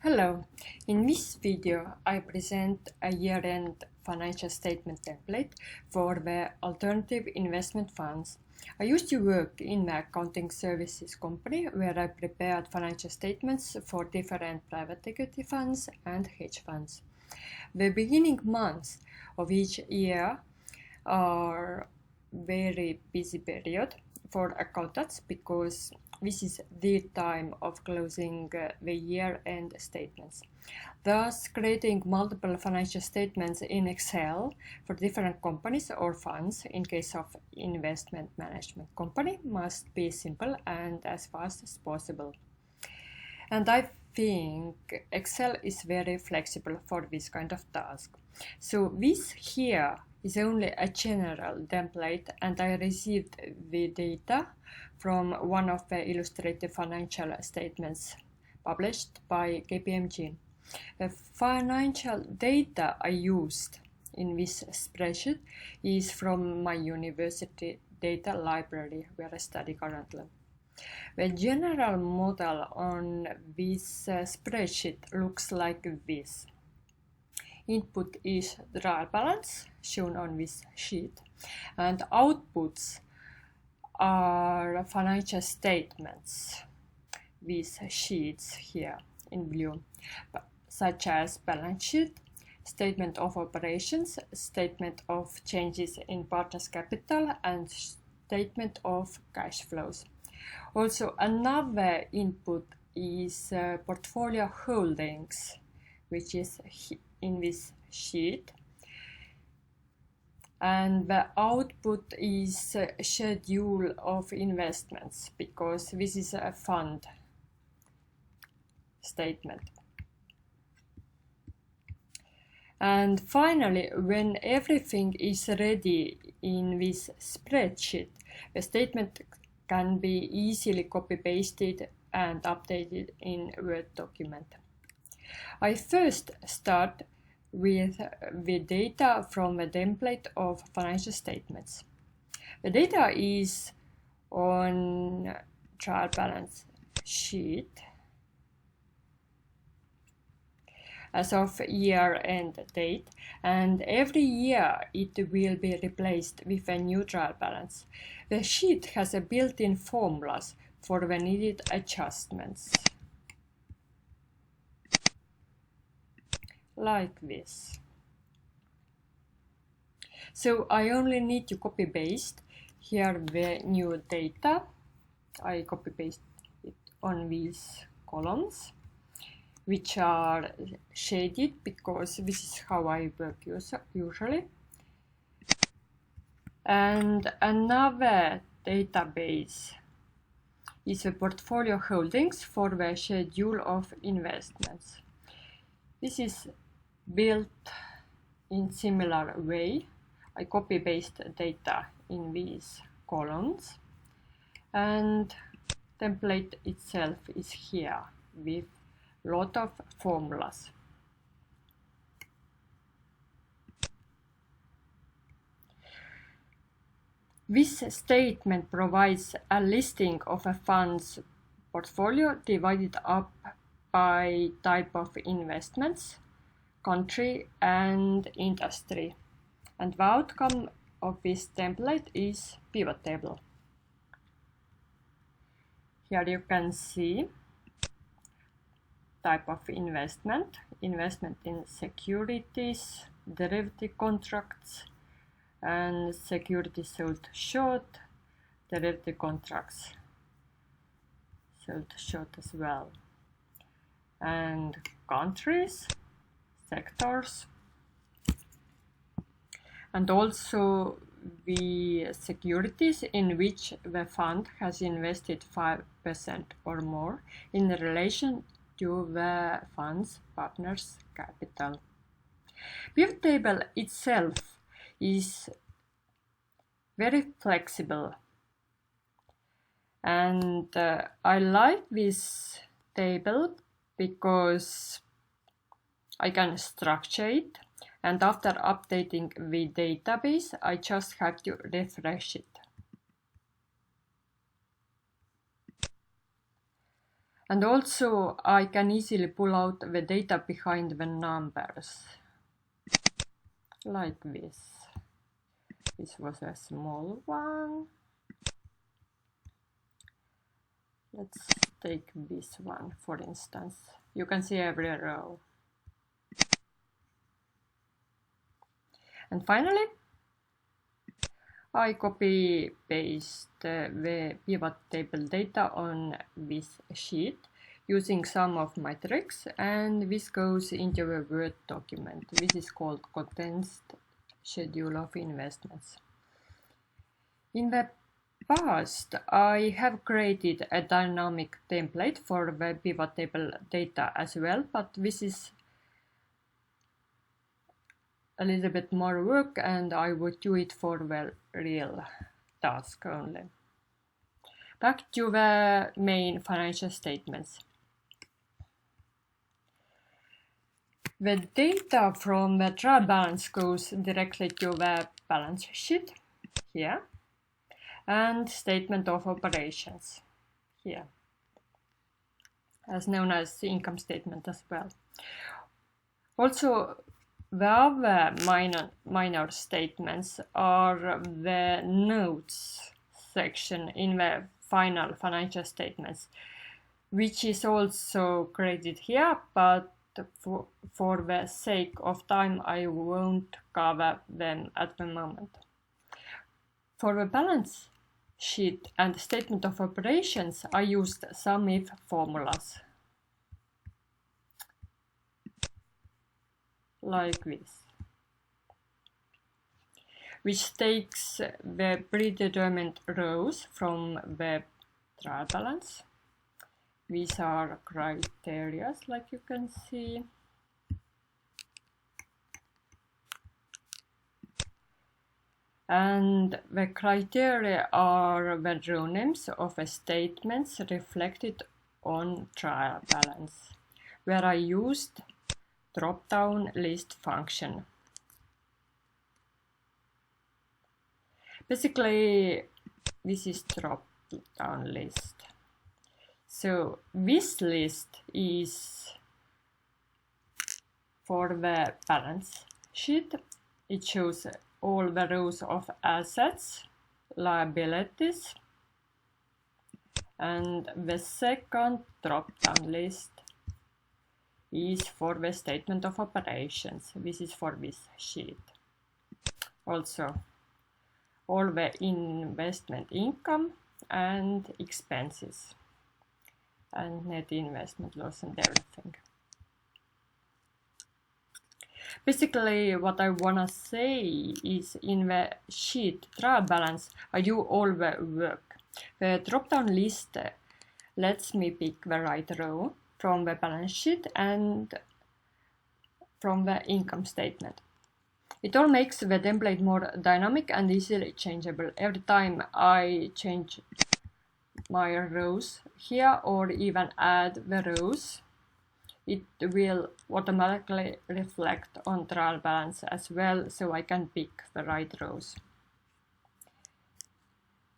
Hello, in this video I present a year-end financial statement template for the alternative investment funds. I used to work in the accounting services company where I prepared financial statements for different private equity funds and hedge funds. The beginning months of each year are very busy period for accountants because this is the time of closing the year-end statements. Thus, creating multiple financial statements in Excel for different companies or funds in case of investment management company must be simple and as fast as possible. And I think Excel is very flexible for this kind of task. So this here is only a general template, and I received the data from one of the illustrated financial statements published by KPMG. The financial data I used in this spreadsheet is from my university data library where I study currently. The general model on this spreadsheet looks like this. Input is trial balance, shown on this sheet, and outputs are financial statements, these sheets here in blue, such as balance sheet, statement of operations, statement of changes in partners' capital, and statement of cash flows. Also, another input is portfolio holdings, which is in this sheet. And the output is a schedule of investments because this is a fund statement. And finally, when everything is ready in this spreadsheet, the statement can be easily copy-pasted and updated in Word document. I first start with the data from the template of financial statements. The data is on trial balance sheet as of year-end date, and every year it will be replaced with a new trial balance. The sheet has a built-in formulas for the needed adjustments, like this. So I only need to copy-paste here the new data. I copy-paste it on these columns, which are shaded because this is how I work usually. And another database is the portfolio holdings for the schedule of investments. This is built in similar way. I copy-paste data in these columns, and template itself is here with lot of formulas. This statement provides a listing of a fund's portfolio divided up by type of investments, country, and industry. And the outcome of this template is pivot table. Here you can see type of investment in securities, derivative contracts, and securities sold short, derivative contracts sold short as well, and countries, sectors, and also the securities in which the fund has invested 5% or more in relation to the fund's partners' capital. Pivot table itself is very flexible, and I like this table because I can structure it, and after updating the database I just have to refresh it. And also I can easily pull out the data behind the numbers, like this. This was a small one. Let's take this one, for instance. You can see every row. And finally, I copy paste the pivot table data on this sheet using some of my tricks, and this goes into a Word document. This is called condensed schedule of investments. In the past, I have created a dynamic template for the pivot table data as well, but this is a little bit more work and I would do it for the real task only. Back to the main financial statements. The data from the trial balance goes directly to the balance sheet here and statement of operations here, as known as the income statement as well. Also, the other minor statements are the notes section in the final financial statements, which is also created here, but for the sake of time I won't cover them at the moment. For the balance sheet and statement of operations, I used some if formulas, like this, which takes the predetermined rows from the trial balance. These are criteria, like you can see. And the criteria are the row names of the statements reflected on trial balance, where I used drop-down list function. Basically, this is drop-down list. So this list is for the balance sheet. It shows all the rows of assets, liabilities, and the second drop-down list is for the statement of operations. This is for this sheet. Also, all the investment income and expenses, and net investment loss and everything. Basically, what I wanna say is in the sheet trial balance, I do all the work. The drop-down list lets me pick the right row from the balance sheet and from the income statement. It all makes the template more dynamic and easily changeable. Every time I change my rows here or even add the rows, it will automatically reflect on trial balance as well, so I can pick the right rows.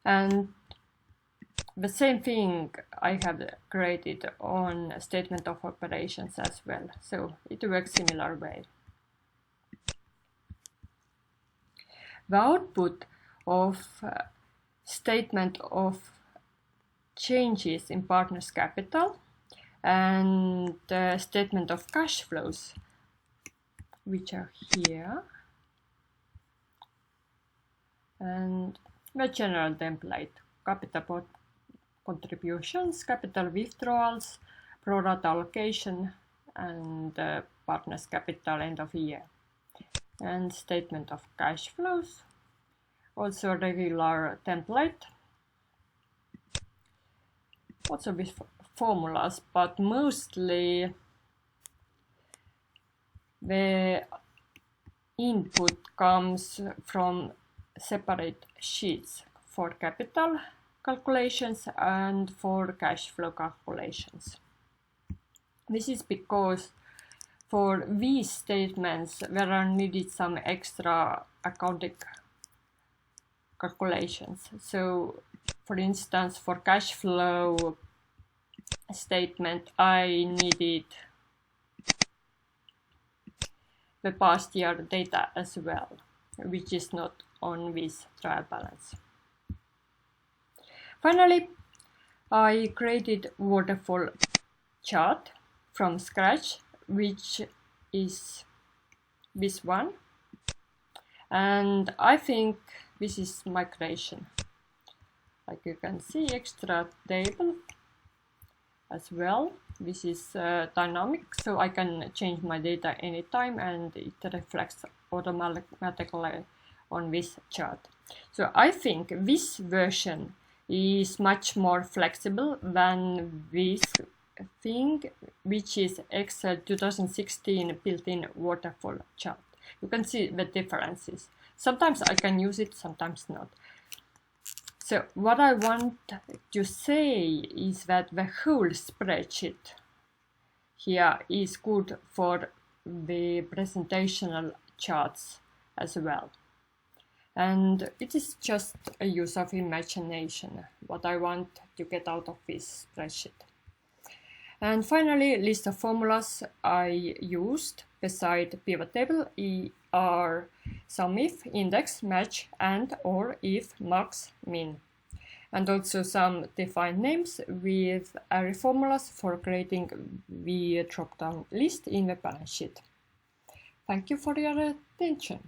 And the same thing I have created on statement of operations as well, so it works similar way. The output of statement of changes in partners' capital and statement of cash flows, which are here, and the general template: capital contributions, capital withdrawals, pro rata allocation, and partners' capital end of year, and statement of cash flows, also regular template, also with formulas, but mostly the input comes from separate sheets for capital calculations and for cash flow calculations. This is because for these statements there are needed some extra accounting calculations. So, for instance, for cash flow statement, I needed the past year data as well, which is not on this trial balance. Finally, I created waterfall chart from scratch, which is this one, and I think this is my creation. Like you can see, extra table as well. This is dynamic, so I can change my data anytime and it reflects automatically on this chart. So I think this version is much more flexible than this thing, which is Excel 2016 built-in waterfall chart. You can see the differences. Sometimes I can use it, sometimes not. So what I want to say is that the whole spreadsheet here is good for the presentational charts as well. And it is just a use of imagination, what I want to get out of this spreadsheet. And finally, list of formulas I used beside pivot table are SUMIF, index, match, and or if, max, min. And also some defined names with array formulas for creating the drop-down list in the balance sheet. Thank you for your attention.